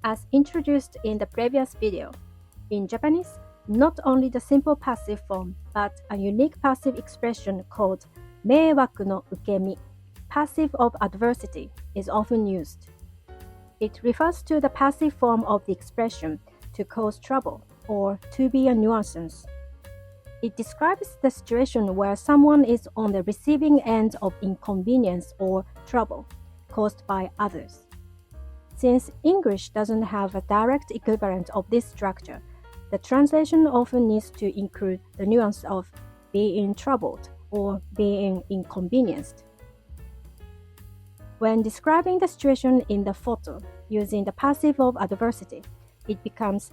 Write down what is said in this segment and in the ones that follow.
As introduced in the previous video, in Japanese, not only the simple passive form, but a unique passive expression called 迷惑の受身, passive of adversity, is often used. It refers to the passive form of the expression to cause trouble or to be a nuisance. It describes the situation where someone is on the receiving end of inconvenience or trouble caused by others. Since English doesn't have a direct equivalent of this structure, the translation often needs to include the nuance of being troubled or being inconvenienced. When describing the situation in the photo using the passive of adversity, it becomes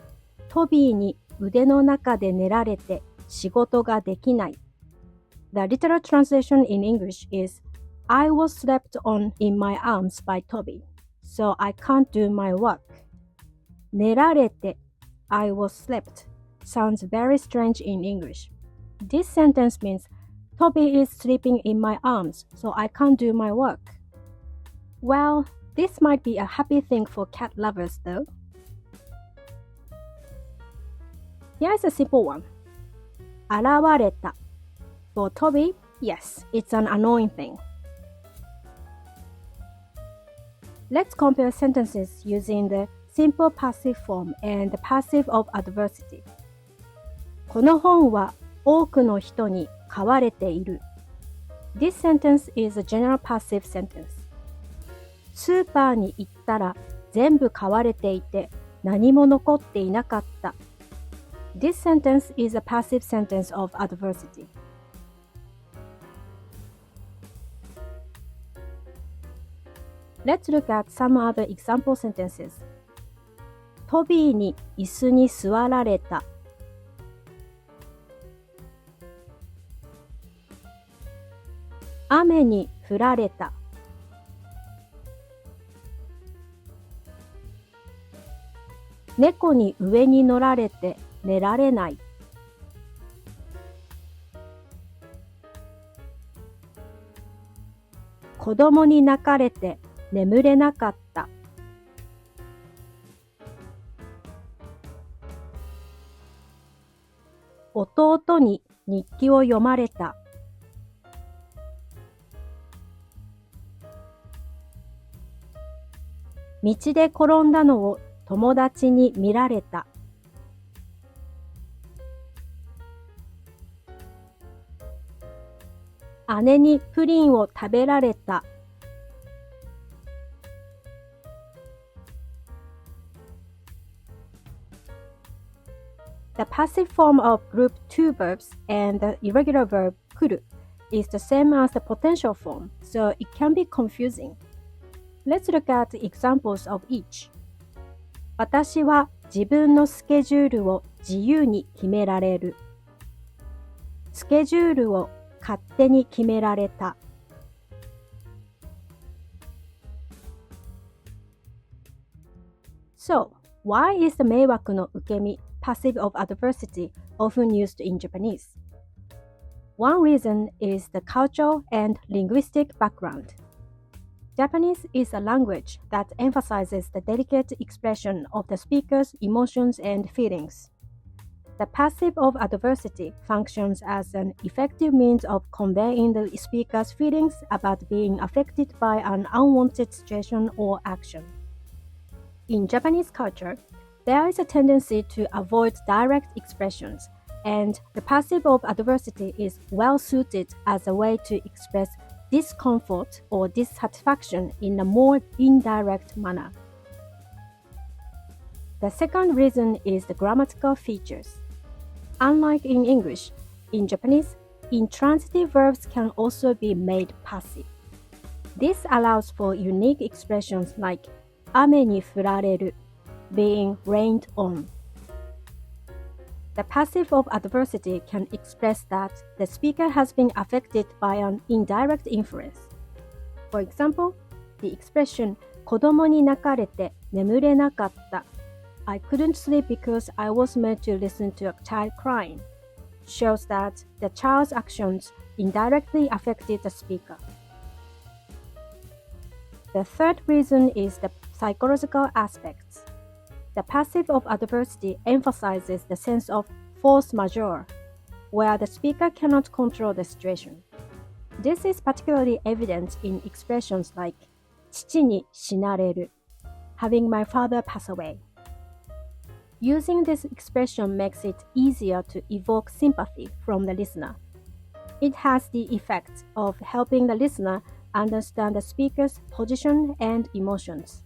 トビーに腕の中で寝られて仕事ができない. The literal translation in English is I was slept on in my arms by Toby, so I can't do my work. 寝られて I was slept sounds very strange in English. This sentence means Toby is sleeping in my arms, so I can't do my work. Well, this might be a happy thing for cat lovers though. Here's a simple one. 現れた. For Toby, yes, it's an annoying thing. Let's compare sentences using the simple passive form and the passive of adversity. この本は多くの人に買われている. This sentence is a general passive sentence. スーパーに行ったら全部買われていて何も残っていなかった. This sentence is a passive sentence of adversity. Let's look at some other example sentences. トビーに椅子に座られた. 雨に降られた. 猫に上に乗られて寝られない. 子供に泣かれて眠れなかった. 弟に日記を読まれた. 道で転んだのを友達に見られた. 姉にプリンを食べられた. The passive form of group 2 verbs and the irregular verb kuru is the same as the potential form, so it can be confusing. Let's look at examples of each. 私は自分のスケジュールを自由に決められる. スケジュールを勝手に決められた. So, why is the 迷惑の受け身 passive of adversity often used in Japanese? One reason is the cultural and linguistic background. Japanese is a language that emphasizes the delicate expression of the speaker's emotions and feelings. The passive of adversity functions as an effective means of conveying the speaker's feelings about being affected by an unwanted situation or action. In Japanese culture, there is a tendency to avoid direct expressions, and the passive of adversity is well suited as a way to express discomfort or dissatisfaction in a more indirect manner. The second reason is the grammatical features. Unlike in English, in Japanese, intransitive verbs can also be made passive. This allows for unique expressions like 雨に降られる, being rained on. The passive of adversity can express that the speaker has been affected by an indirect influence. For example, the expression 子供に泣かれて眠れなかった. I couldn't sleep because I was made to listen to a child crying shows that the child's actions indirectly affected the speaker. The third reason is the psychological aspects. The passive of adversity emphasizes the sense of force majeure, where the speaker cannot control the situation. This is particularly evident in expressions like 父に死なれる, having my father pass away. Using this expression makes it easier to evoke sympathy from the listener. It has the effect of helping the listener understand the speaker's position and emotions.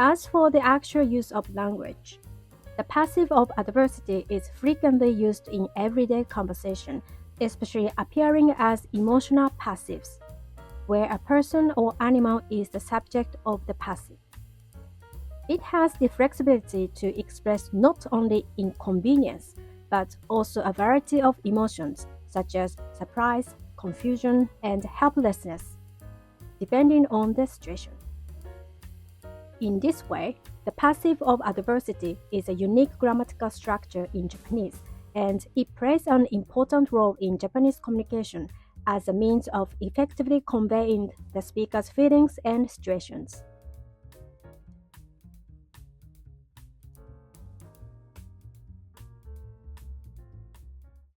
As for the actual use of language, the passive of adversity is frequently used in everyday conversation, especially appearing as emotional passives, where a person or animal is the subject of the passive. It has the flexibility to express not only inconvenience, but also a variety of emotions such as surprise, confusion, and helplessness, depending on the situation. In this way, the passive of adversity is a unique grammatical structure in Japanese, and it plays an important role in Japanese communication as a means of effectively conveying the speaker's feelings and situations.